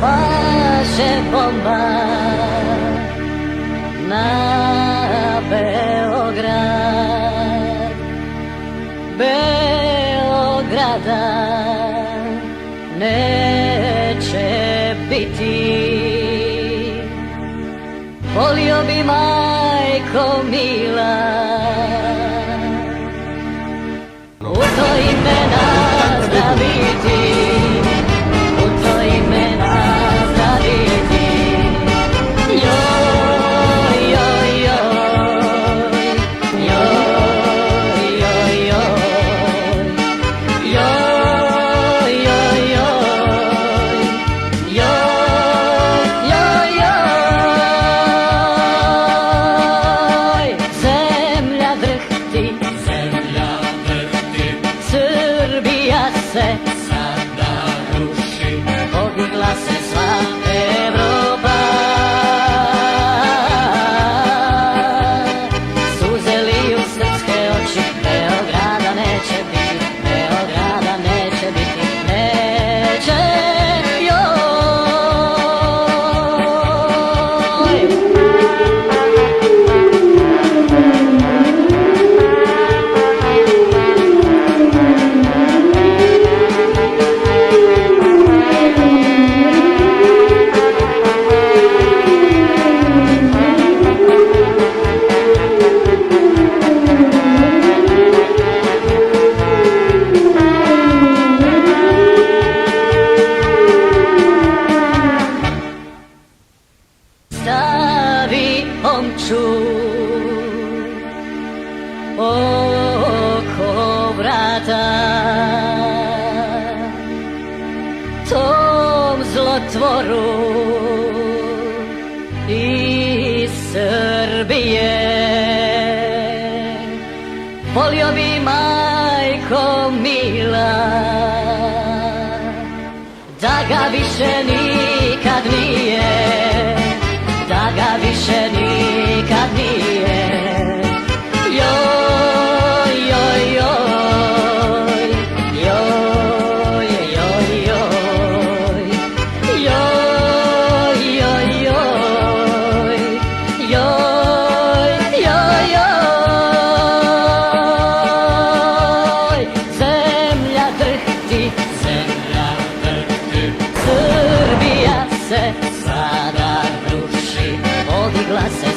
paše bomba na Beograd. Beograda neće biti. Volio bi, majko mila, u to ime nazdraviti, u to ime nazdraviti. Joj, joj, joj, joj, joj, joj, joj, joj, joj, joj, joj. Zemlja drhti, Srbija se sada ruši, podigla se sva Evropa. Suze liju srpske oči, Beograda neće biti, Beograda neće biti, neće, joj. Stavi omču oko vrata tom zlotvoru iz Srbije. Volio bi, majko mila, da ga više nikad nije, da ga više nikad nije. Joj, joj, joj, joj, joj, joj, joj, joj, joj, joj, joj, joj. Zemlja drhti, Srbija se sada ruši, podigla se